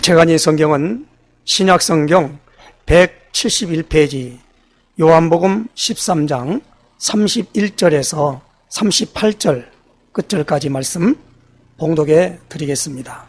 제가 성경은 신약성경 171페이지 요한복음 13장 31절에서 38절 끝절까지 말씀 봉독해 드리겠습니다.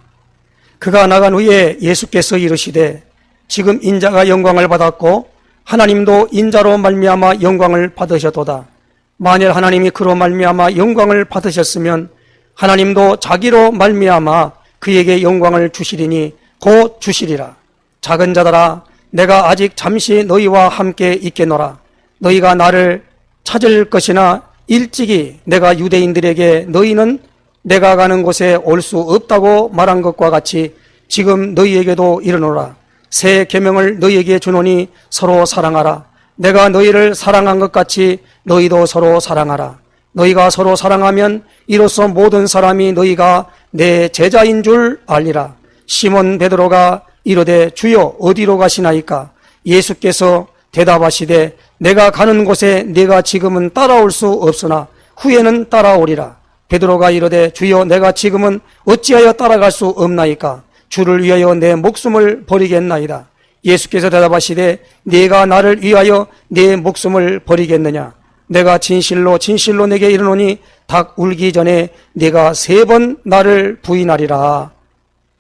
그가 나간 후에 예수께서 이르시되 지금 인자가 영광을 받았고 하나님도 인자로 말미암아 영광을 받으셨도다. 만일 하나님이 그로 말미암아 영광을 받으셨으면 하나님도 자기로 말미암아 그에게 영광을 주시리니 곧 주시리라. 작은 자들아, 내가 아직 잠시 너희와 함께 있겠노라. 너희가 나를 찾을 것이나 일찍이 내가 유대인들에게 너희는 내가 가는 곳에 올 수 없다고 말한 것과 같이 지금 너희에게도 이르노라. 새 계명을 너희에게 주노니 서로 사랑하라. 내가 너희를 사랑한 것 같이 너희도 서로 사랑하라. 너희가 서로 사랑하면 이로써 모든 사람이 너희가 내 제자인 줄 알리라. 시몬 베드로가 이르되 주여 어디로 가시나이까? 예수께서 대답하시되 내가 가는 곳에 네가 지금은 따라올 수 없으나 후에는 따라오리라. 베드로가 이르되 주여 내가 지금은 어찌하여 따라갈 수 없나이까? 주를 위하여 내 목숨을 버리겠나이다. 예수께서 대답하시되 네가 나를 위하여 내 목숨을 버리겠느냐? 내가 진실로 진실로 내게 이르노니 닭 울기 전에 네가 3번 나를 부인하리라.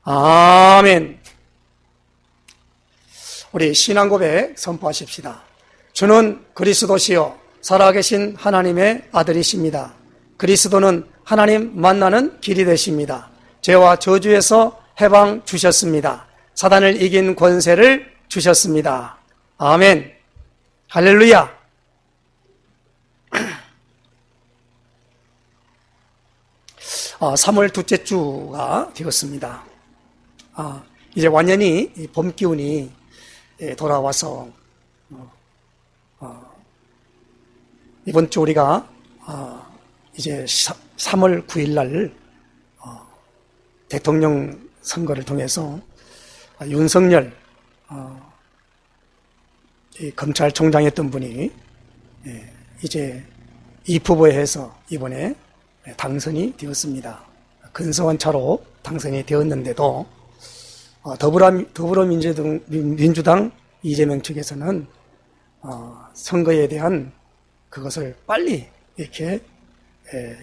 아멘. 우리 신앙 고백 선포하십시다. 주는 그리스도시요 살아계신 하나님의 아들이십니다. 그리스도는 하나님 만나는 길이 되십니다. 죄와 저주에서 해방 주셨습니다. 사단을 이긴 권세를 주셨습니다. 아멘. 할렐루야. 3월 둘째 주가 되었습니다. 이제 완전히 봄 기운이 돌아와서 이번 주 우리가 이제 3월 9일 날 대통령 선거를 통해서 윤석열 검찰총장이었던 분이 이제 입후보에 해서 이번에 당선이 되었습니다. 근소한 차로 당선이 되었는데도 더불어민주당 이재명 측에서는 선거에 대한 그것을 빨리 이렇게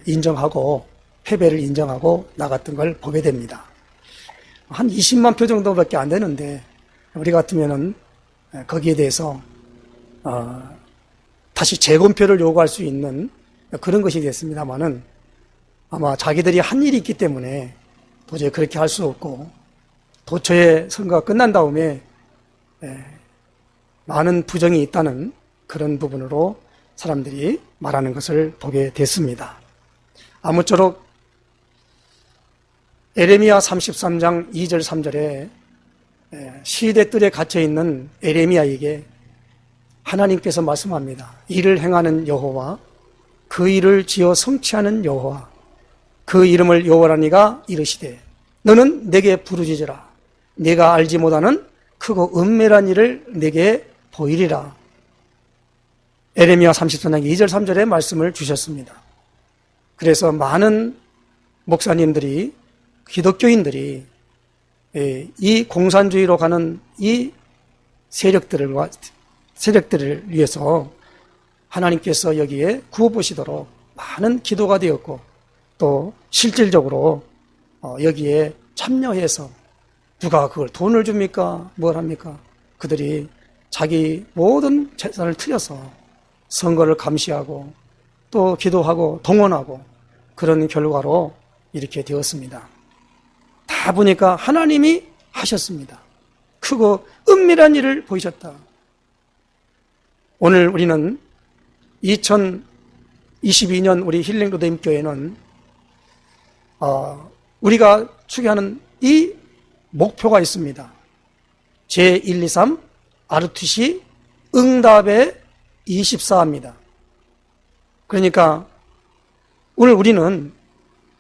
인정하고 패배를 인정하고 나갔던 걸 보게 됩니다. 한 20만 표 정도밖에 안 되는데 우리 같으면은 거기에 대해서 다시 재검표를 요구할 수 있는 그런 것이 됐습니다만은 아마 자기들이 한 일이 있기 때문에 도저히 그렇게 할 수 없고 도처에 선거가 끝난 다음에 많은 부정이 있다는 그런 부분으로 사람들이 말하는 것을 보게 됐습니다. 아무쪼록 에레미야 33장 2절 3절에 시대 뜰에 갇혀있는 에레미야에게 하나님께서 말씀합니다. 일을 행하는 여호와 그 일을 지어 성취하는 여호와 그 이름을 여호와라니가 이르시되 너는 내게 부르짖으라. 네가 알지 못하는 크고 은밀한 일을 내게 보이리라. 에레미야 33장 2절 3절에 말씀을 주셨습니다. 그래서 많은 목사님들이 기독교인들이 이 공산주의로 가는 이 세력들을 위해서 하나님께서 여기에 구워보시도록 많은 기도가 되었고 또 실질적으로 여기에 참여해서 누가 그걸 돈을 줍니까? 뭘 합니까? 그들이 자기 모든 재산을 틀어서 선거를 감시하고 또 기도하고 동원하고 그런 결과로 이렇게 되었습니다. 다 보니까 하나님이 하셨습니다. 크고 은밀한 일을 보이셨다. 오늘 우리는 2022년 우리 힐링로드임교회는 우리가 추구하는 이 목표가 있습니다. 제123 RTC 응답의 24입니다. 그러니까 오늘 우리는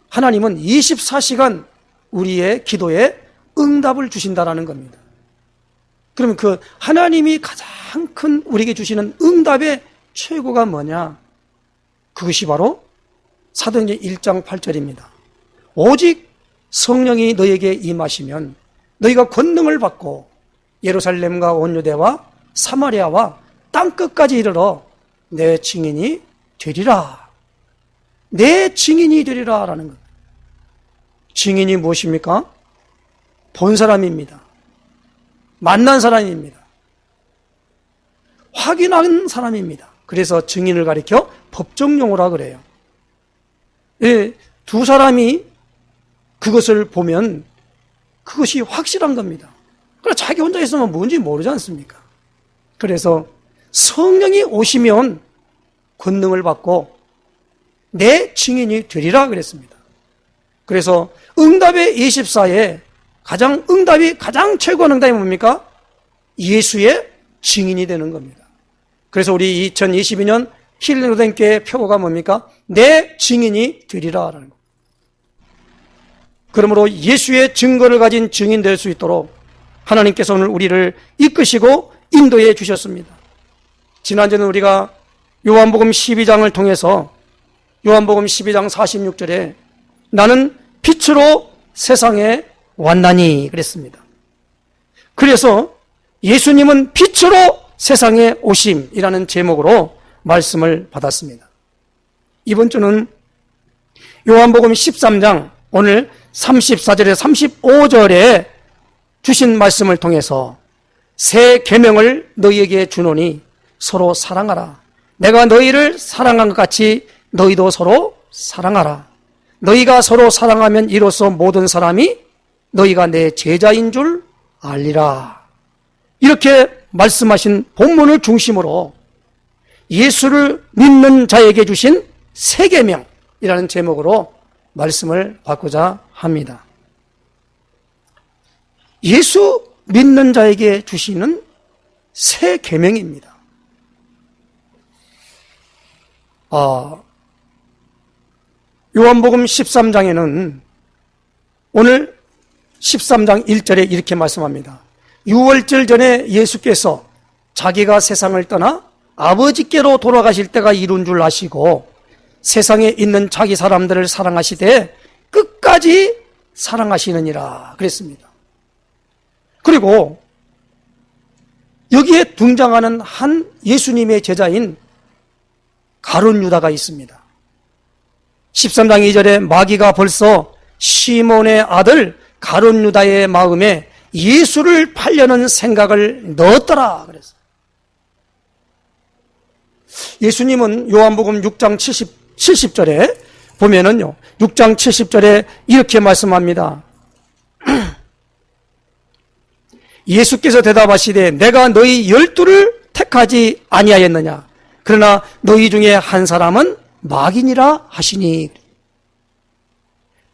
하나님은 24시간 우리의 기도에 응답을 주신다라는 겁니다. 그러면 그 하나님이 가장 큰 우리에게 주시는 응답의 최고가 뭐냐? 그것이 바로 사도행전 1장 8절입니다. 오직 성령이 너에게 임하시면 너희가 권능을 받고 예루살렘과 온 유대와 사마리아와 땅끝까지 이르러 내 증인이 되리라. 내 증인이 되리라 라는 것. 증인이 무엇입니까? 본 사람입니다. 만난 사람입니다. 확인한 사람입니다. 그래서 증인을 가리켜 법정용어라 그래요. 예, 두 사람이 그것을 보면 그것이 확실한 겁니다. 그러나 자기 혼자 있으면 뭔지 모르지 않습니까? 그래서 성령이 오시면 권능을 받고 내 증인이 되리라 그랬습니다. 그래서 응답의 24에 응답이 가장 최고한 응답이 뭡니까? 예수의 증인이 되는 겁니다. 그래서 우리 2022년 힐링로den교회 표어가 뭡니까? 내 증인이 되리라라는 것. 그러므로 예수의 증거를 가진 증인 될 수 있도록 하나님께서 오늘 우리를 이끄시고 인도해 주셨습니다. 지난주는 우리가 요한복음 12장을 통해서 요한복음 12장 46절에 나는 빛으로 세상에 왔나니 그랬습니다. 그래서 예수님은 빛으로 세상에 오심이라는 제목으로 말씀을 받았습니다. 이번 주는 요한복음 13장 오늘 34절에 35절에 주신 말씀을 통해서 새 계명을 너희에게 주노니 서로 사랑하라. 내가 너희를 사랑한 것 같이 너희도 서로 사랑하라. 너희가 서로 사랑하면 이로써 모든 사람이 너희가 내 제자인 줄 알리라. 이렇게 말씀하신 본문을 중심으로 예수를 믿는 자에게 주신 새 계명이라는 제목으로 말씀을 받고자 합니다. 예수 믿는 자에게 주시는 새 계명입니다. 요한복음 13장에는 오늘 13장 1절에 이렇게 말씀합니다. 6월절 전에 예수께서 자기가 세상을 떠나 아버지께로 돌아가실 때가 이룬 줄 아시고 세상에 있는 자기 사람들을 사랑하시되 끝까지 사랑하시느니라 그랬습니다. 그리고 여기에 등장하는 한 예수님의 제자인 가룟 유다가 있습니다. 13장 2절에 마귀가 벌써 시몬의 아들 가룟 유다의 마음에 예수를 팔려는 생각을 넣었더라 그랬어요. 예수님은 요한복음 6장 70절에 보면은요, 6장 70절에 이렇게 말씀합니다. 예수께서 대답하시되 내가 너희 12를 택하지 아니하였느냐? 그러나 너희 중에 한 사람은 마귀니라 하시니.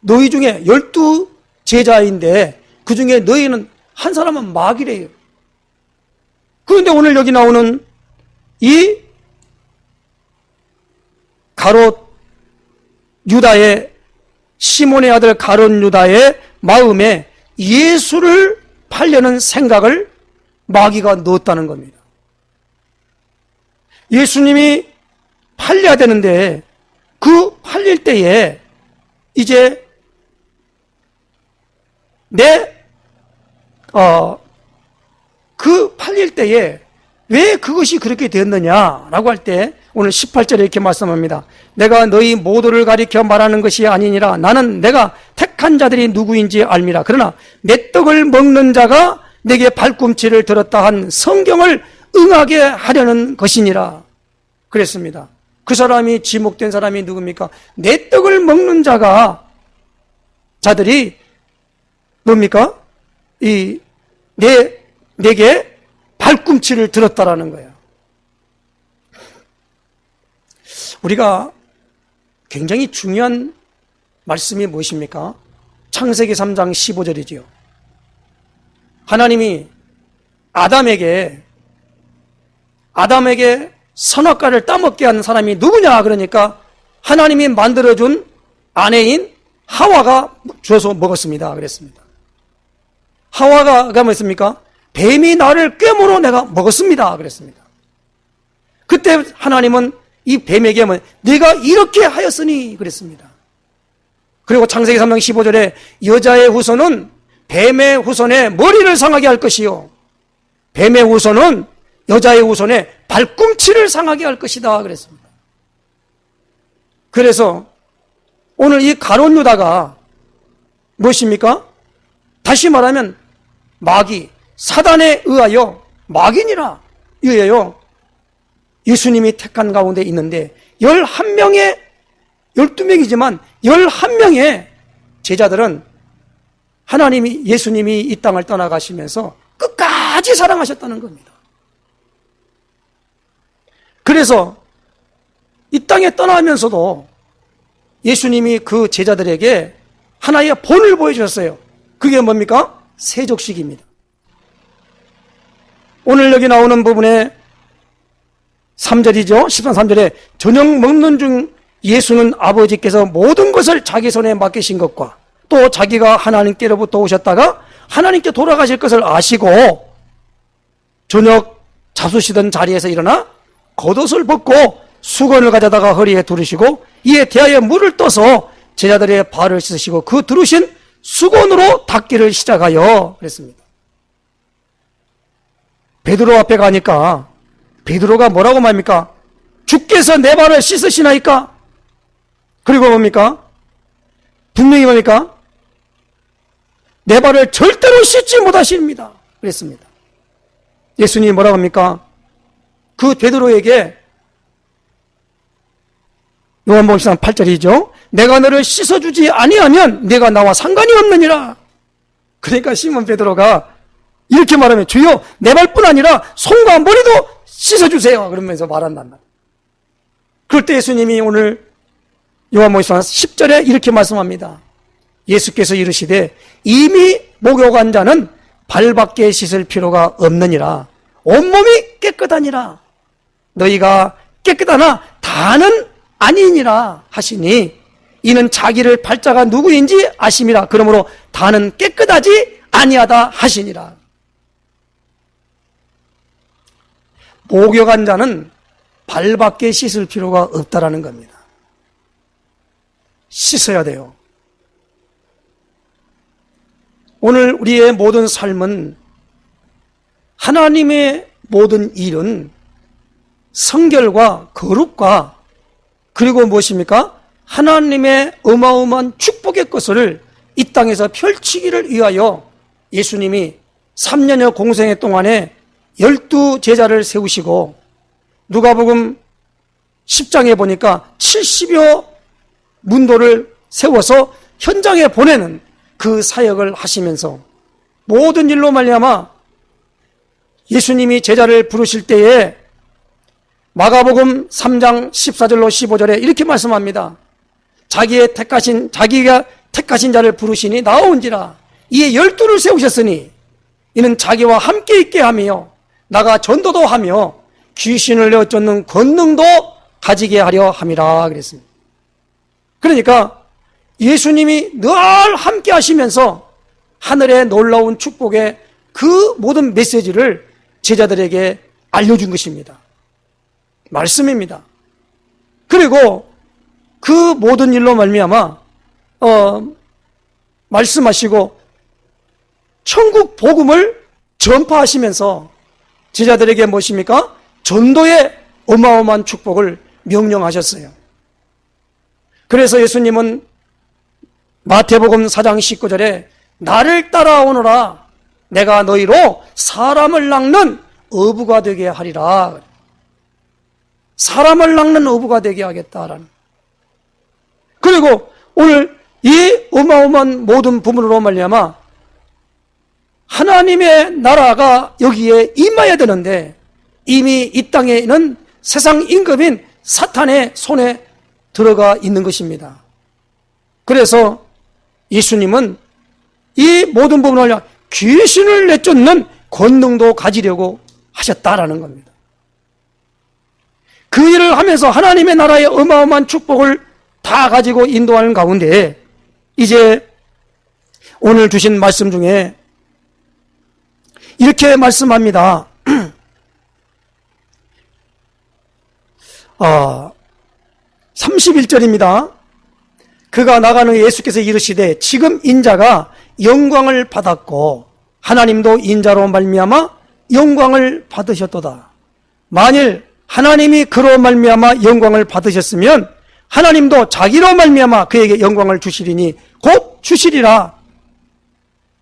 너희 중에 12 제자인데 그 중에 너희는 한 사람은 마귀래요. 그런데 오늘 여기 나오는 이 가롯 유다의 시몬의 아들 가롯 유다의 마음에 예수를 팔려는 생각을 마귀가 넣었다는 겁니다. 예수님이 팔려야 되는데 그 팔릴 때에 이제 그 팔릴 때에 왜 그것이 그렇게 되었느냐라고 할 때 오늘 18절에 이렇게 말씀합니다. 내가 너희 모두를 가리켜 말하는 것이 아니니라. 나는 내가 택한 자들이 누구인지 알미라. 그러나 내 떡을 먹는 자가 내게 발꿈치를 들었다 한 성경을 응하게 하려는 것이니라 그랬습니다. 그 사람이 지목된 사람이 누굽니까? 내 떡을 먹는 자들이 뭡니까? 내게 발꿈치를 들었다라는 거예요. 우리가 굉장히 중요한 말씀이 무엇입니까? 창세기 3장 15절이지요. 하나님이 아담에게 선악과를 따먹게 한 사람이 누구냐? 그러니까 하나님이 만들어준 아내인 하와가 주어서 먹었습니다. 그랬습니다. 하와가 뭐였습니까? 뱀이 나를 꿰물어 내가 먹었습니다. 그랬습니다. 그때 하나님은 이 뱀에게 네가 이렇게 하였으니 그랬습니다. 그리고 창세기 3장 15절에 여자의 후손은 뱀의 후손의 머리를 상하게 할 것이요 뱀의 후손은 여자의 후손의 발꿈치를 상하게 할 것이다 그랬습니다. 그래서 오늘 이 가룟 유다가 무엇입니까? 다시 말하면 마귀, 사단에 의하여 마귀니라 의하여 예수님이 택한 가운데 있는데 11명의 12명이지만 11명의 제자들은 하나님이 예수님이 이 땅을 떠나가시면서 끝까지 사랑하셨다는 겁니다. 그래서 이 땅에 떠나면서도 예수님이 그 제자들에게 하나의 본을 보여주셨어요. 그게 뭡니까? 세족식입니다. 오늘 여기 나오는 부분에 3절이죠. 13절에 저녁 먹는 중 예수는 아버지께서 모든 것을 자기 손에 맡기신 것과 또 자기가 하나님께로부터 오셨다가 하나님께 돌아가실 것을 아시고 저녁 잡수시던 자리에서 일어나 겉옷을 벗고 수건을 가져다가 허리에 두르시고 이에 대하여 물을 떠서 제자들의 발을 씻으시고 그 두르신 수건으로 닦기를 시작하여 그랬습니다. 베드로 앞에 가니까 베드로가 뭐라고 말합니까? 주께서 내 발을 씻으시나이까? 그리고 뭡니까? 분명히 뭡니까? 내 발을 절대로 씻지 못하십니다. 그랬습니다. 예수님이 뭐라고 합니까? 그 베드로에게 요한복음 8절이죠. 내가 너를 씻어주지 아니하면 내가 나와 상관이 없느니라. 그러니까 시몬 베드로가 이렇게 말하면 주여 내 발뿐 아니라 손과 머리도 씻어주세요. 그러면서 말한단 말이에요. 그럴 때 예수님이 오늘 요한복음 10절에 이렇게 말씀합니다. 예수께서 이르시되 이미 목욕한 자는 발밖에 씻을 필요가 없느니라. 온몸이 깨끗하니라. 너희가 깨끗하나 다는 아니니라 하시니 이는 자기를 발자가 누구인지 아심이라. 그러므로 다는 깨끗하지 아니하다 하시니라. 목욕한 자는 발밖에 씻을 필요가 없다라는 겁니다. 씻어야 돼요. 오늘 우리의 모든 삶은 하나님의 모든 일은 성결과 거룩과 그리고 무엇입니까? 하나님의 어마어마한 축복의 것을 이 땅에서 펼치기를 위하여 예수님이 3년여 공생의 동안에 12제자를 세우시고 누가복음 10장에 보니까 70여 문도를 세워서 현장에 보내는 그 사역을 하시면서 모든 일로 말미암아 예수님이 제자를 부르실 때에 마가복음 3장 14절로 15절에 이렇게 말씀합니다. 자기가 택하신 자를 부르시니 나온지라. 이에 12를 세우셨으니 이는 자기와 함께 있게 하며 나가 전도도 하며 귀신을 내어 쫓는 권능도 가지게 하려 함이라 그랬습니다. 그러니까 예수님이 늘 함께 하시면서 하늘의 놀라운 축복의 그 모든 메시지를 제자들에게 알려준 것입니다. 말씀입니다. 그리고 그 모든 일로 말미암아 말씀하시고 천국 복음을 전파하시면서 제자들에게 무엇입니까? 전도의 어마어마한 축복을 명령하셨어요. 그래서 예수님은 마태복음 4장 19절에 나를 따라오너라 내가 너희로 사람을 낚는 어부가 되게 하리라. 사람을 낚는 어부가 되게 하겠다라는. 그리고 오늘 이 어마어마한 모든 부분으로 말미암아 하나님의 나라가 여기에 임해야 되는데 이미 이 땅에 있는 세상 임금인 사탄의 손에 들어가 있는 것입니다. 그래서 예수님은 이 모든 부분을 귀신을 내쫓는 권능도 가지려고 하셨다라는 겁니다. 그 일을 하면서 하나님의 나라의 어마어마한 축복을 다 가지고 인도하는 가운데 이제 오늘 주신 말씀 중에 이렇게 말씀합니다. 31절입니다. 그가 나가는 예수께서 이르시되 지금 인자가 영광을 받았고 하나님도 인자로 말미암아 영광을 받으셨도다. 만일 하나님이 그로 말미암아 영광을 받으셨으면 하나님도 자기로 말미암아 그에게 영광을 주시리니 곧 주시리라.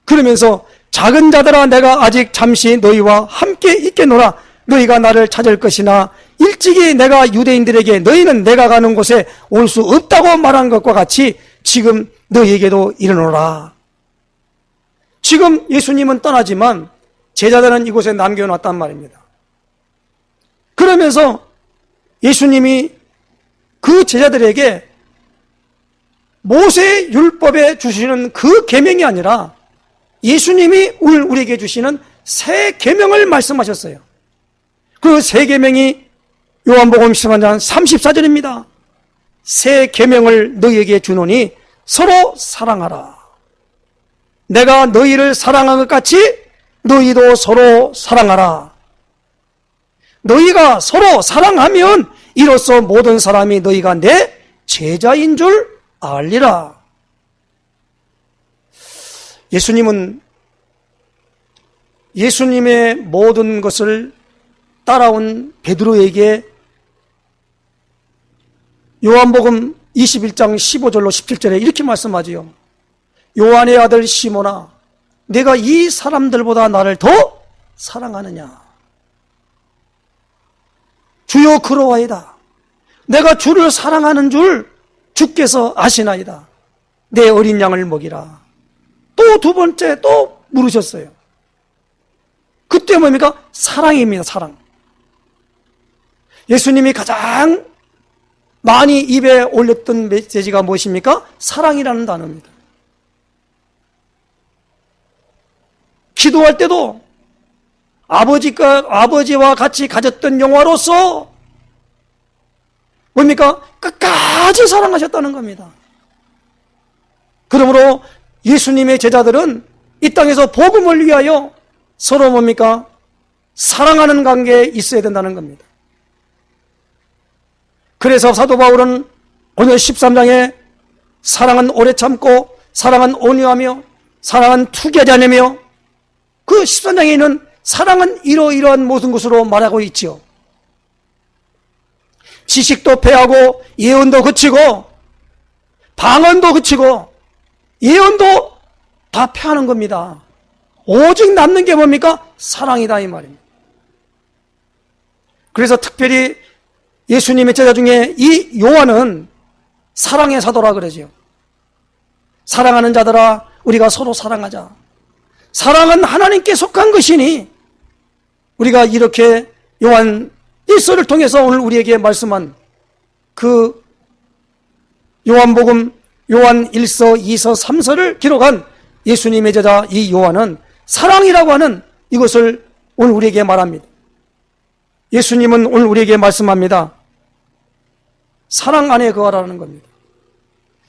그러면서 작은 자들아 내가 아직 잠시 너희와 함께 있겠노라. 너희가 나를 찾을 것이나 일찍이 내가 유대인들에게 너희는 내가 가는 곳에 올 수 없다고 말한 것과 같이 지금 너희에게도 이르노라. 지금 예수님은 떠나지만 제자들은 이곳에 남겨놨단 말입니다. 그러면서 예수님이 그 제자들에게 모세의 율법에 주시는 그 계명이 아니라 예수님이 오늘 우리에게 주시는 새 계명을 말씀하셨어요. 그 새 계명이 요한복음 13장 34절입니다. 새 계명을 너희에게 주노니 서로 사랑하라. 내가 너희를 사랑한 것 같이 너희도 서로 사랑하라. 너희가 서로 사랑하면 이로써 모든 사람이 너희가 내 제자인 줄 알리라. 예수님은 예수님의 모든 것을 따라온 베드로에게 요한복음 21장 15절로 17절에 이렇게 말씀하지요. 요한의 아들 시몬아, 내가 이 사람들보다 나를 더 사랑하느냐? 주여 그러하이다. 내가 주를 사랑하는 줄 주께서 아시나이다. 내 어린 양을 먹이라. 또 두 번째 또 물으셨어요. 그때 뭡니까? 사랑입니다. 사랑. 예수님이 가장 많이 입에 올렸던 메시지가 무엇입니까? 사랑이라는 단어입니다. 기도할 때도 아버지와 같이 가졌던 영화로서 뭡니까? 끝까지 사랑하셨다는 겁니다. 그러므로 예수님의 제자들은 이 땅에서 복음을 위하여 서로 뭡니까? 사랑하는 관계에 있어야 된다는 겁니다. 그래서 사도 바울은 오늘 13장에 사랑은 오래 참고 사랑은 온유하며 사랑은 투기하지 않으며 그 13장에 있는 사랑은 이러이러한 모든 것으로 말하고 있지요. 지식도 패하고 예언도 그치고 방언도 그치고 예언도 다 패하는 겁니다. 오직 남는 게 뭡니까? 사랑이다 이 말입니다. 그래서 특별히 예수님의 제자 중에 이 요한은 사랑의 사도라 그러지요. 사랑하는 자들아 우리가 서로 사랑하자. 사랑은 하나님께 속한 것이니 우리가 이렇게 요한 1서를 통해서 오늘 우리에게 말씀한 그 요한복음 요한 1서, 2서, 3서를 기록한 예수님의 제자 이 요한은 사랑이라고 하는 이것을 오늘 우리에게 말합니다. 예수님은 오늘 우리에게 말씀합니다. 사랑 안에 거하라는 겁니다.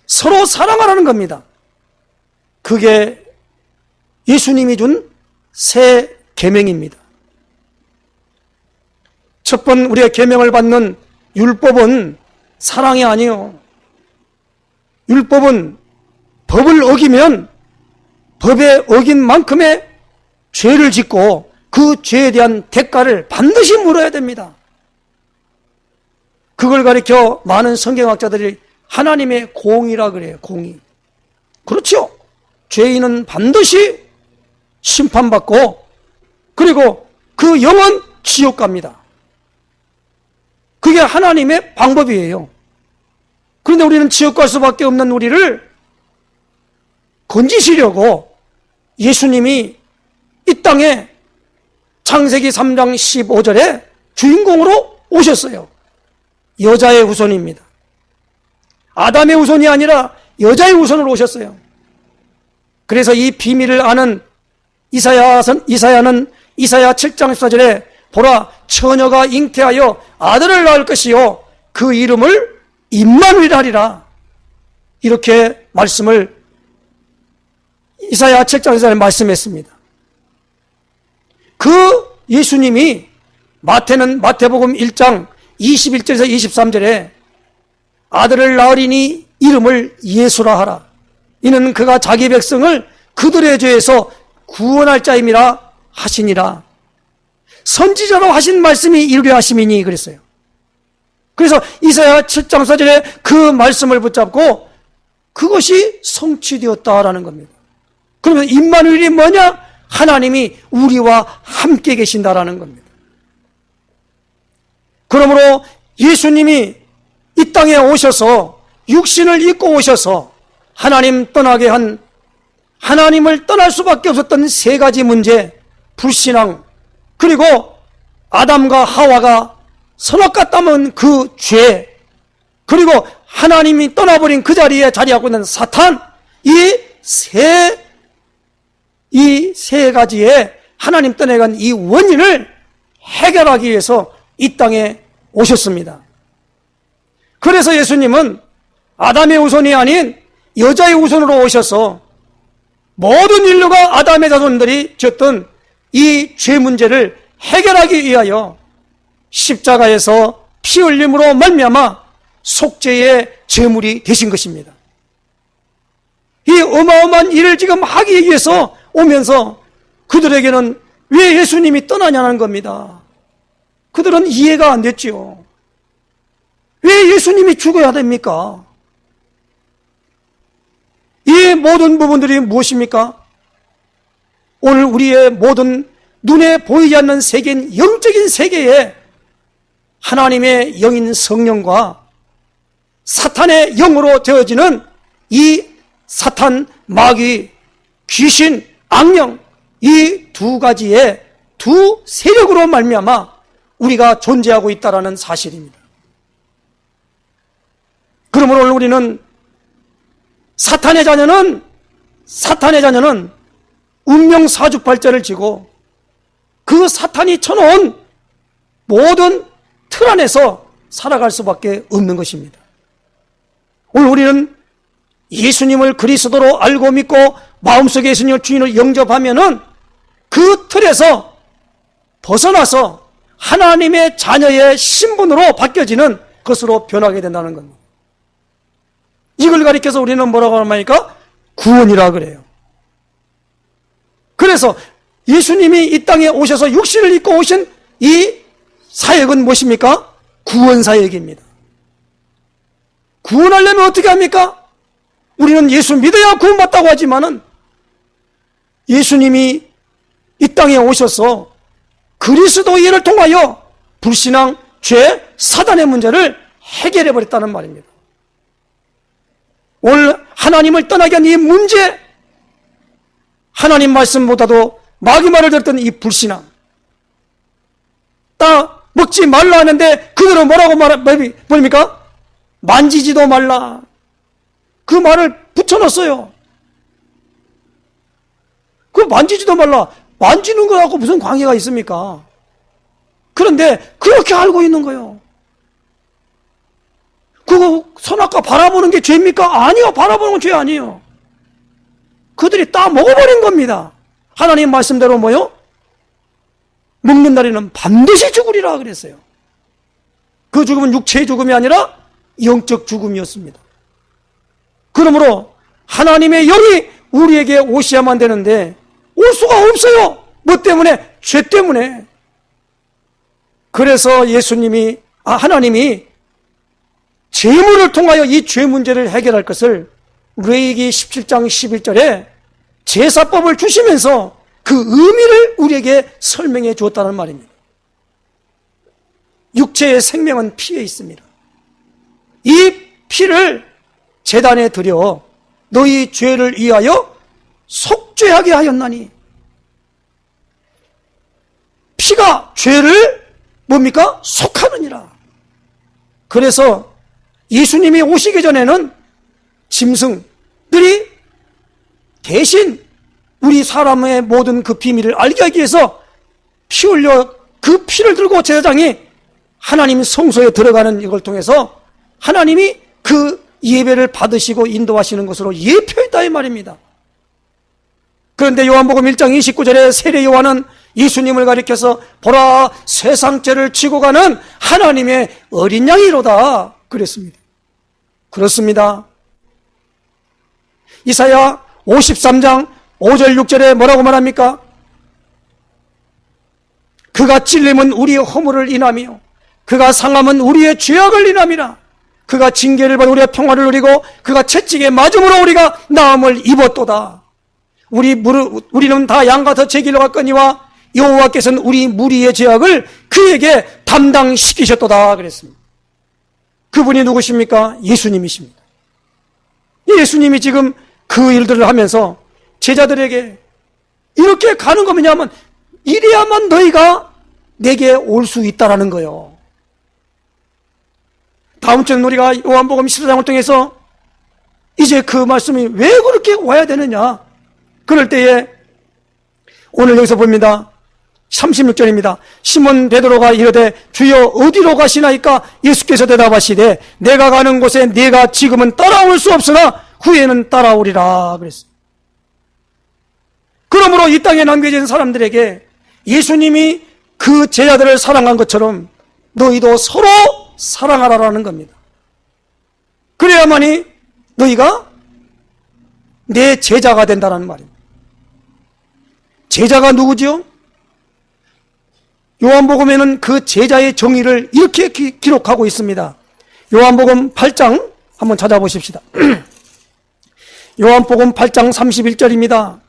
서로 사랑하라는 겁니다. 그게 예수님이 준 새 계명입니다. 첫 번 우리가 계명을 받는 율법은 사랑이 아니요. 율법은 법을 어기면 법에 어긴 만큼의 죄를 짓고 그 죄에 대한 대가를 반드시 물어야 됩니다. 그걸 가리켜 많은 성경학자들이 하나님의 공의라 그래요. 공의. 그렇죠. 죄인은 반드시 심판받고 그리고 그 영은 지옥 갑니다. 그게 하나님의 방법이에요. 그런데 우리는 지옥 갈 수밖에 없는 우리를 건지시려고 예수님이 이 땅에 창세기 3장 15절에 주인공으로 오셨어요. 여자의 후손입니다. 아담의 후손이 아니라 여자의 후손으로 오셨어요. 그래서 이 비밀을 아는 이사야는 이사야 7장 14절에 보라 처녀가 잉태하여 아들을 낳을 것이요 그 이름을 임마누엘 하리라. 이렇게 말씀을 이사야 7장 14절에 말씀했습니다. 그 예수님이 마태복음 1장 21절에서 23절에 아들을 낳으리니 이름을 예수라 하라. 이는 그가 자기 백성을 그들의 죄에서 구원할 자임이라 하시니라. 선지자로 하신 말씀이 이루려 하심이니 그랬어요. 그래서 이사야 7장 4절에 그 말씀을 붙잡고 그것이 성취되었다라는 겁니다. 그러면 임마누엘이 뭐냐? 하나님이 우리와 함께 계신다라는 겁니다. 그러므로 예수님이 이 땅에 오셔서 육신을 입고 오셔서 하나님 떠나게 한, 하나님을 떠날 수밖에 없었던 세 가지 문제, 불신앙, 그리고 아담과 하와가 선악과 따먹은 그 죄, 그리고 하나님이 떠나버린 그 자리에 자리하고 있는 사탄, 이 세 가지의 하나님 떠나간 이 원인을 해결하기 위해서 이 땅에 오셨습니다. 그래서 예수님은 아담의 후손이 아닌 여자의 후손으로 오셔서 모든 인류가 아담의 자손들이 지었던 이 죄 문제를 해결하기 위하여 십자가에서 피 흘림으로 말미암아 속죄의 제물이 되신 것입니다. 이 어마어마한 일을 지금 하기 위해서 오면서 그들에게는 왜 예수님이 떠나냐는 겁니다. 그들은 이해가 안 됐지요. 왜 예수님이 죽어야 됩니까? 이 모든 부분들이 무엇입니까? 오늘 우리의 모든 눈에 보이지 않는 세계인 영적인 세계에 하나님의 영인 성령과 사탄의 영으로 되어지는 이 사탄, 마귀, 귀신, 악령, 이 두 가지의 두 세력으로 말미암아 우리가 존재하고 있다는 사실입니다. 그러므로 오늘 우리는 사탄의 자녀는 운명 사주팔자를 지고 그 사탄이 쳐놓은 모든 틀 안에서 살아갈 수밖에 없는 것입니다. 오늘 우리는 예수님을 그리스도로 알고 믿고 마음속에 예수님을 주인으로 영접하면은 그 틀에서 벗어나서 하나님의 자녀의 신분으로 바뀌어지는 것으로 변하게 된다는 겁니다. 이걸 가리켜서 우리는 뭐라고 합니까? 구원이라 그래요. 그래서 예수님이 이 땅에 오셔서 육신을 입고 오신 이 사역은 무엇입니까? 구원 사역입니다. 구원하려면 어떻게 합니까? 우리는 예수 믿어야 구원받다고 하지만은 예수님이 이 땅에 오셔서 그리스도인을 통하여 불신앙, 죄, 사단의 문제를 해결해 버렸다는 말입니다. 오늘 하나님을 떠나게 한 이 문제, 하나님 말씀보다도 마귀 말을 들었던 이 불신앙, 딱 먹지 말라 하는데 그들은 뭐라고 말합니까? 만지지도 말라. 그 말을 붙여놨어요. 그 만지지도 말라. 만지는 거하고 무슨 관계가 있습니까? 그런데 그렇게 알고 있는 거예요. 그거 선악과 바라보는 게 죄입니까? 아니요. 바라보는 건 죄 아니에요. 그들이 딱 먹어버린 겁니다. 하나님 말씀대로 뭐요? 먹는 날에는 반드시 죽으리라 그랬어요. 그 죽음은 육체의 죽음이 아니라 영적 죽음이었습니다. 그러므로 하나님의 영이 우리에게 오셔야만 되는데 올 수가 없어요. 뭐 때문에? 죄 때문에. 그래서 하나님이 제물을 통하여 이 죄 문제를 해결할 것을 레위기 17장 11절에 제사법을 주시면서 그 의미를 우리에게 설명해 주었다는 말입니다. 육체의 생명은 피에 있습니다. 이 피를 제단에 드려 너희 죄를 위하여 속죄하게 하였나니, 피가 죄를 뭡니까? 속하느니라. 그래서 예수님이 오시기 전에는 짐승들이 대신 우리 사람의 모든 그 비밀을 알게 하기 위해서 피 흘려 그 피를 들고 제사장이 하나님 성소에 들어가는 이걸 통해서 하나님이 그 예배를 받으시고 인도하시는 것으로 예표했다 이 말입니다. 그런데 요한복음 1장 29절에 세례 요한은 예수님을 가리켜서 보라 세상 죄를 지고 가는 하나님의 어린 양이로다 그랬습니다. 그렇습니다. 이사야 53장 5절 6절에 뭐라고 말합니까? 그가 찔림은 우리의 허물을 인하며 그가 상함은 우리의 죄악을 인함이라. 그가 징계를 받아 우리의 평화를 누리고 그가 채찍에 맞음으로 우리가 나음을 입었도다. 우리는 다 양같아 제 길로 갔거니와 여호와께서는 우리 무리의 죄악을 그에게 담당시키셨도다 그랬습니다. 그분이 누구십니까? 예수님이십니다. 예수님이 지금 그 일들을 하면서 제자들에게 이렇게 가는 거 뭐냐면 이래야만 너희가 내게 올 수 있다라는 거예요. 다음 주는 우리가 요한복음 14장을 통해서 이제 그 말씀이 왜 그렇게 와야 되느냐, 그럴 때에 오늘 여기서 봅니다. 36절입니다. 시몬 베드로가 이르되 주여 어디로 가시나이까? 예수께서 대답하시되 내가 가는 곳에 네가 지금은 따라올 수 없으나 후에는 따라오리라 그랬어요. 그러므로 이 땅에 남겨진 사람들에게 예수님이 그 제자들을 사랑한 것처럼 너희도 서로 사랑하라라는 겁니다. 그래야만이 너희가 내 제자가 된다는 말입니다. 제자가 누구지요? 요한복음에는 그 제자의 정의를 이렇게 기록하고 있습니다. 요한복음 8장 한번 찾아보십시다. 요한복음 8장 31절입니다.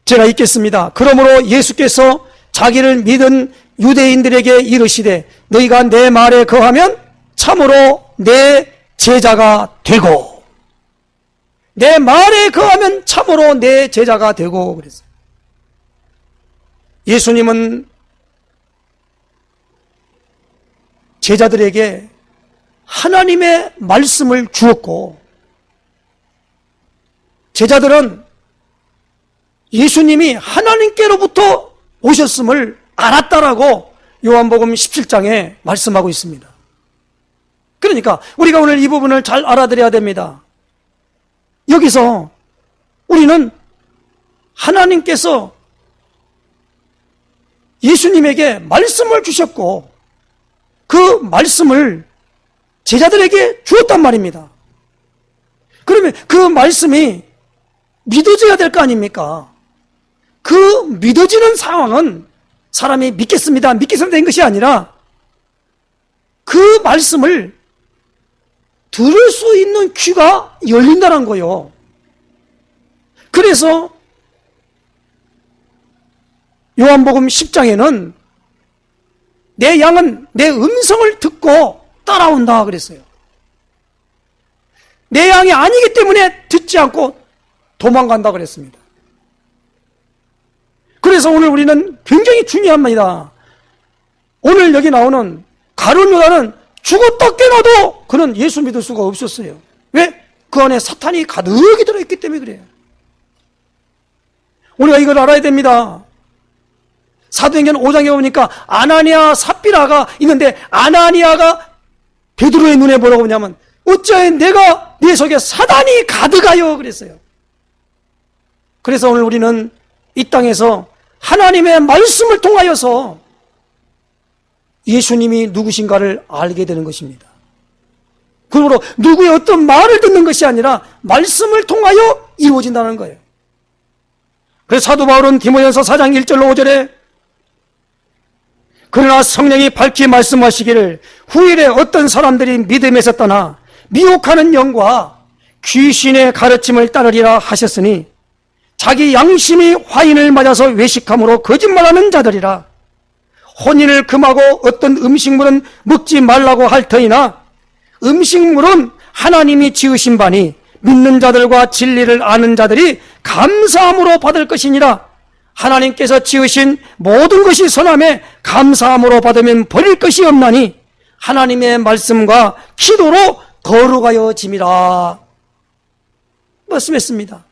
제가 읽겠습니다. 그러므로 예수께서 자기를 믿은 유대인들에게 이르시되 너희가 내 말에 거하면 참으로 내 제자가 되고, 내 말에 거하면 참으로 내 제자가 되고 그랬어요. 예수님은 제자들에게 하나님의 말씀을 주었고, 제자들은 예수님이 하나님께로부터 오셨음을 알았다라고 요한복음 17장에 말씀하고 있습니다. 그러니까 우리가 오늘 이 부분을 잘 알아들어야 됩니다. 여기서 우리는 하나님께서 예수님에게 말씀을 주셨고 그 말씀을 제자들에게 주었단 말입니다. 그러면 그 말씀이 믿어져야 될 거 아닙니까? 그 믿어지는 상황은 사람이 믿겠습니다, 믿겠습니다 된 것이 아니라 그 말씀을 들을 수 있는 귀가 열린다는 거예요. 그래서 요한복음 10장에는 내 양은 내 음성을 듣고 따라온다 그랬어요. 내 양이 아니기 때문에 듣지 않고 도망간다 그랬습니다. 그래서 오늘 우리는 굉장히 중요한 말이다. 오늘 여기 나오는 가룟 유다는 죽었다 깨어나도 그는 예수 믿을 수가 없었어요. 왜? 그 안에 사탄이 가득히 들어있기 때문에 그래요. 우리가 이걸 알아야 됩니다. 사도행전 5장에 보니까 아나니아 삽비라가 있는데 아나니아가 베드로의 눈에 뭐라고 보냐면 어찌하여 내가 네 속에 사단이 가득하여 그랬어요. 그래서 오늘 우리는 이 땅에서 하나님의 말씀을 통하여서 예수님이 누구신가를 알게 되는 것입니다. 그러므로 누구의 어떤 말을 듣는 것이 아니라 말씀을 통하여 이루어진다는 거예요. 그래서 사도 바울은 디모데전서 4장 1절로 5절에 그러나 성령이 밝히 말씀하시기를 후일에 어떤 사람들이 믿음에서 떠나 미혹하는 영과 귀신의 가르침을 따르리라 하셨으니 자기 양심이 화인을 맞아서 외식함으로 거짓말하는 자들이라. 혼인을 금하고 어떤 음식물은 먹지 말라고 할 터이나 음식물은 하나님이 지으신 바니 믿는 자들과 진리를 아는 자들이 감사함으로 받을 것이니라. 하나님께서 지으신 모든 것이 선함에 감사함으로 받으면 버릴 것이 없나니 하나님의 말씀과 기도로 거룩하여 짐이라. 말씀했습니다.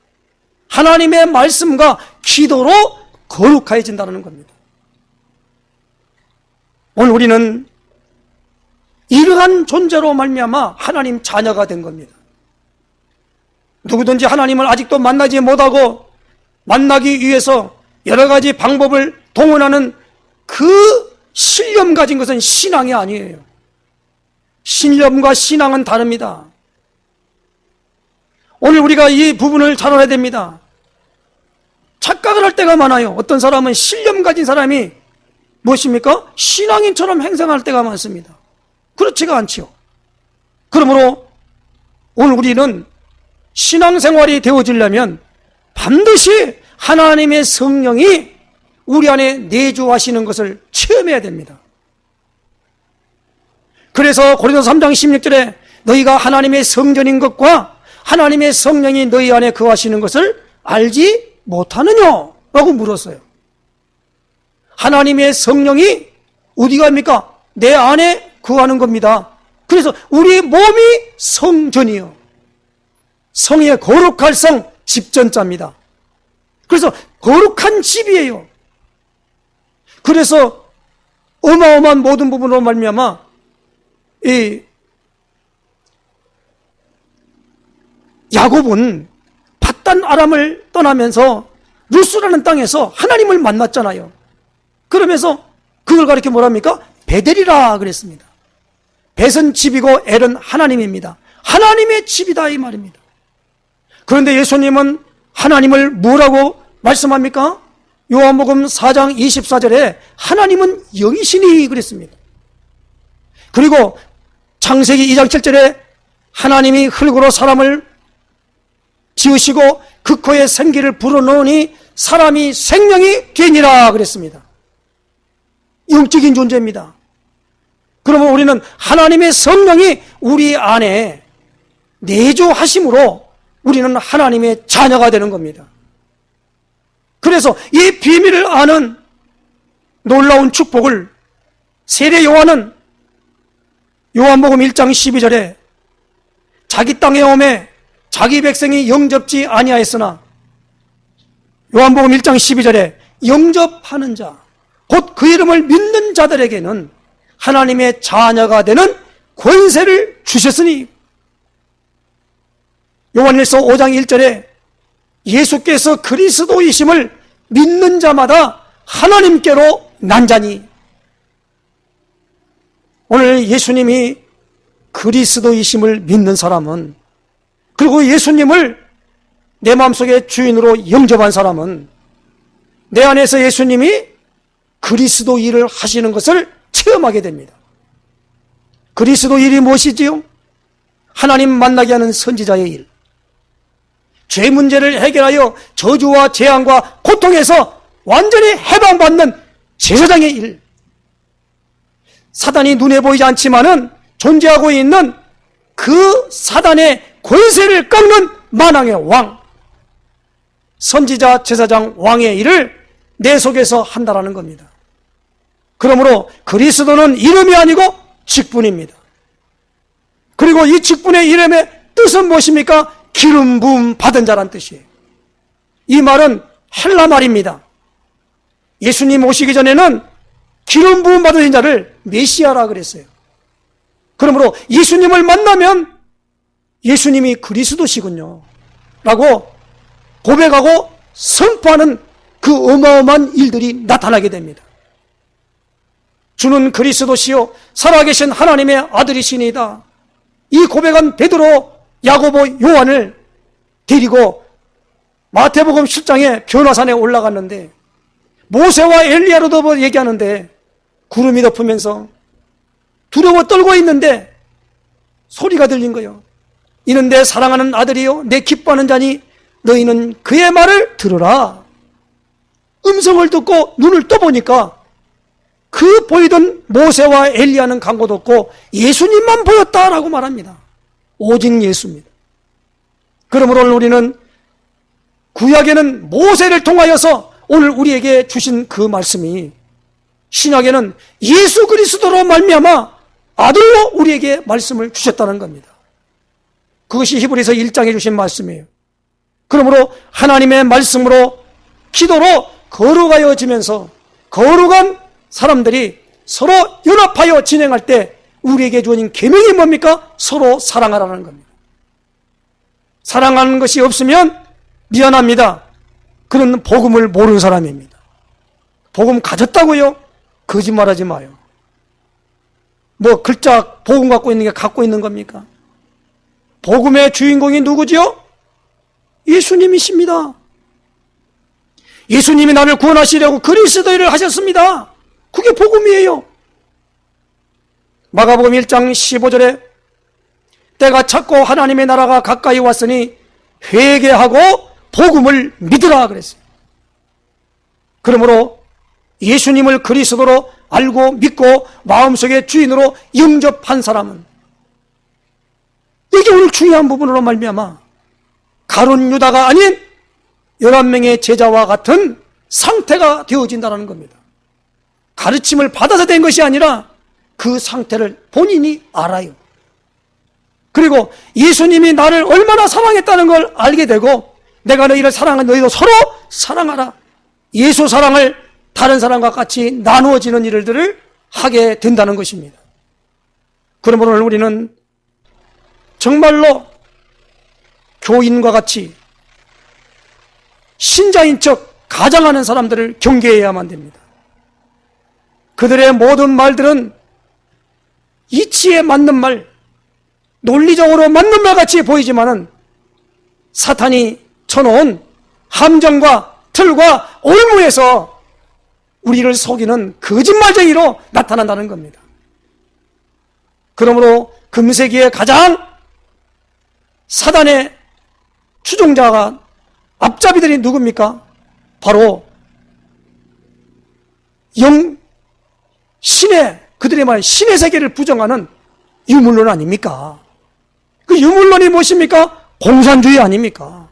하나님의 말씀과 기도로 거룩해진다는 겁니다. 오늘 우리는 이러한 존재로 말미암아 하나님 자녀가 된 겁니다. 누구든지 하나님을 아직도 만나지 못하고 만나기 위해서 여러 가지 방법을 동원하는 그 신념 가진 것은 신앙이 아니에요. 신념과 신앙은 다릅니다. 오늘 우리가 이 부분을 잘 알아야 됩니다. 착각을 할 때가 많아요. 어떤 사람은 신념 가진 사람이 무엇입니까? 신앙인처럼 행동할 때가 많습니다. 그렇지가 않지요. 그러므로 오늘 우리는 신앙생활이 되어지려면 반드시 하나님의 성령이 우리 안에 내주하시는 것을 체험해야 됩니다. 그래서 고린도서 3장 16절에 너희가 하나님의 성전인 것과 하나님의 성령이 너희 안에 거하시는 것을 알지 못하느냐? 라고 물었어요. 하나님의 성령이 어디가 입니까? 내 안에 거하는 겁니다. 그래서 우리 몸이 성전이요. 성의 거룩할 성, 집전자입니다. 그래서 거룩한 집이에요. 그래서 어마어마한 모든 부분으로 말미암아 이 야곱은 밧단 아람을 떠나면서 루스라는 땅에서 하나님을 만났잖아요. 그러면서 그걸 가리켜 뭐랍니까? 베델이라 그랬습니다. 벳은 집이고 엘은 하나님입니다. 하나님의 집이다 이 말입니다. 그런데 예수님은 하나님을 뭐라고 말씀합니까? 요한복음 4장 24절에 하나님은 영이시니 그랬습니다. 그리고 창세기 2장 7절에 하나님이 흙으로 사람을 지으시고 그 코에 생기를 불어넣으니 사람이 생명이 되니라 그랬습니다. 영적인 존재입니다. 그러면 우리는 하나님의 성령이 우리 안에 내주하심으로 우리는 하나님의 자녀가 되는 겁니다. 그래서 이 비밀을 아는 놀라운 축복을 세례 요한은 요한복음 1장 12절에 자기 땅에 오매 자기 백성이 영접지 아니하였으나 요한복음 1장 12절에 영접하는 자, 곧 그 이름을 믿는 자들에게는 하나님의 자녀가 되는 권세를 주셨으니 요한일서 5장 1절에 예수께서 그리스도이심을 믿는 자마다 하나님께로 난 자니 오늘 예수님이 그리스도이심을 믿는 사람은 그리고 예수님을 내 마음속에 주인으로 영접한 사람은 내 안에서 예수님이 그리스도 일을 하시는 것을 체험하게 됩니다. 그리스도 일이 무엇이지요? 하나님 만나게 하는 선지자의 일. 죄 문제를 해결하여 저주와 재앙과 고통에서 완전히 해방받는 제사장의 일. 사단이 눈에 보이지 않지만은 존재하고 있는 그 사단의 권세를 꺾는 만왕의 왕. 선지자, 제사장, 왕의 일을 내 속에서 한다라는 겁니다. 그러므로 그리스도는 이름이 아니고 직분입니다. 그리고 이 직분의 이름의 뜻은 무엇입니까? 기름 부음 받은 자란 뜻이에요. 이 말은 헬라 말입니다. 예수님 오시기 전에는 기름 부음 받은 자를 메시아라 그랬어요. 그러므로 예수님을 만나면 예수님이 그리스도시군요 라고 고백하고 선포하는 그 어마어마한 일들이 나타나게 됩니다. 주는 그리스도시요 살아계신 하나님의 아들이시니이다. 이 고백한 베드로, 야고보, 요한을 데리고 마태복음 7장에 변화산에 올라갔는데 모세와 엘리야로도 얘기하는데 구름이 덮으면서 두려워 떨고 있는데 소리가 들린 거예요. 이는 내 사랑하는 아들이요 내 기뻐하는 자니 너희는 그의 말을 들으라. 음성을 듣고 눈을 떠보니까 그 보이던 모세와 엘리야는 간 곳 없고 예수님만 보였다라고 말합니다. 오직 예수입니다. 그러므로 우리는 구약에는 모세를 통하여서 오늘 우리에게 주신 그 말씀이 신약에는 예수 그리스도로 말미암아 아들로 우리에게 말씀을 주셨다는 겁니다. 그것이 히브리서 1장에 주신 말씀이에요. 그러므로 하나님의 말씀으로 기도로 거룩하여지면서 거룩한 사람들이 서로 연합하여 진행할 때 우리에게 주어진 계명이 뭡니까? 서로 사랑하라는 겁니다. 사랑하는 것이 없으면 미안합니다. 그는 복음을 모르는 사람입니다. 복음 가졌다고요? 거짓말하지 마요. 뭐 글자 복음 갖고 있는 게 갖고 있는 겁니까? 복음의 주인공이 누구죠? 예수님이십니다. 예수님이 나를 구원하시려고 그리스도를 하셨습니다. 그게 복음이에요. 마가복음 1장 15절에 때가 찼고 하나님의 나라가 가까이 왔으니 회개하고 복음을 믿으라 그랬어요. 그러므로 예수님을 그리스도로 알고 믿고 마음속의 주인으로 영접한 사람은, 이게 오늘 중요한 부분으로 말미암아 가룟 유다가 아닌 11명의 제자와 같은 상태가 되어진다는 겁니다. 가르침을 받아서 된 것이 아니라 그 상태를 본인이 알아요. 그리고 예수님이 나를 얼마나 사랑했다는 걸 알게 되고, 내가 너희를 사랑한 너희도 서로 사랑하라, 예수 사랑을 다른 사람과 같이 나누어지는 일들을 하게 된다는 것입니다. 그러므로 오늘 우리는 정말로 교인과 같이 신자인 척 가장하는 사람들을 경계해야만 됩니다. 그들의 모든 말들은 이치에 맞는 말, 논리적으로 맞는 말 같이 보이지만은 사탄이 쳐놓은 함정과 틀과 올무에서 우리를 속이는 거짓말쟁이로 나타난다는 겁니다. 그러므로 금세기에 가장 사단의 추종자가 앞잡이들이 누굽니까? 바로 신의, 그들의 말 신의 세계를 부정하는 유물론 아닙니까? 그 유물론이 무엇입니까? 공산주의 아닙니까?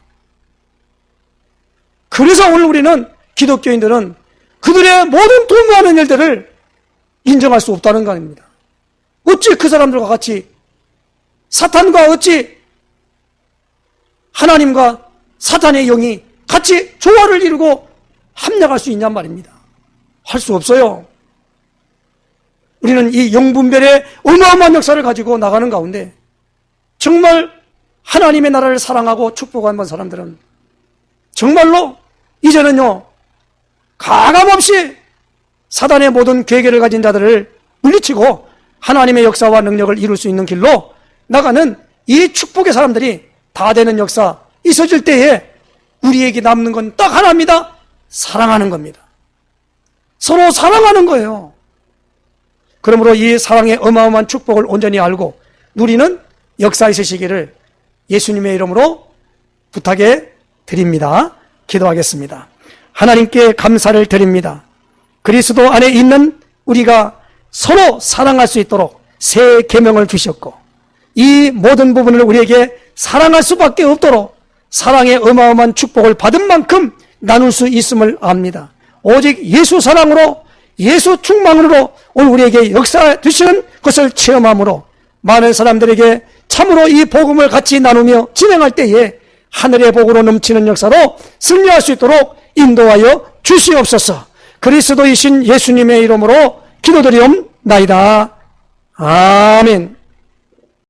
그래서 오늘 우리는, 기독교인들은 그들의 모든 도모하는 일들을 인정할 수 없다는 거 아닙니다. 어찌 그 사람들과 같이 사탄과 어찌 하나님과 사탄의 영이 같이 조화를 이루고 합력할 수 있냔 말입니다. 할 수 없어요. 우리는 이 영분별의 어마어마한 역사를 가지고 나가는 가운데 정말 하나님의 나라를 사랑하고 축복한 사람들은 정말로 이제는요, 가감없이 사단의 모든 계획을 가진 자들을 물리치고 하나님의 역사와 능력을 이룰 수 있는 길로 나가는 이 축복의 사람들이 다 되는 역사 있어질 때에 우리에게 남는 건 딱 하나입니다. 사랑하는 겁니다. 서로 사랑하는 거예요. 그러므로 이 사랑의 어마어마한 축복을 온전히 알고 누리는 역사 있으시기를 예수님의 이름으로 부탁해 드립니다. 기도하겠습니다. 하나님께 감사를 드립니다. 그리스도 안에 있는 우리가 서로 사랑할 수 있도록 새 계명을 주셨고, 이 모든 부분을 우리에게 사랑할 수밖에 없도록 사랑의 어마어마한 축복을 받은 만큼 나눌 수 있음을 압니다. 오직 예수 사랑으로, 예수 충만으로 오늘 우리에게 역사 주시는 것을 체험함으로 많은 사람들에게 참으로 이 복음을 같이 나누며 진행할 때에 하늘의 복으로 넘치는 역사로 승리할 수 있도록 인도하여 주시옵소서. 그리스도이신 예수님의 이름으로 기도드리옵나이다. 아멘.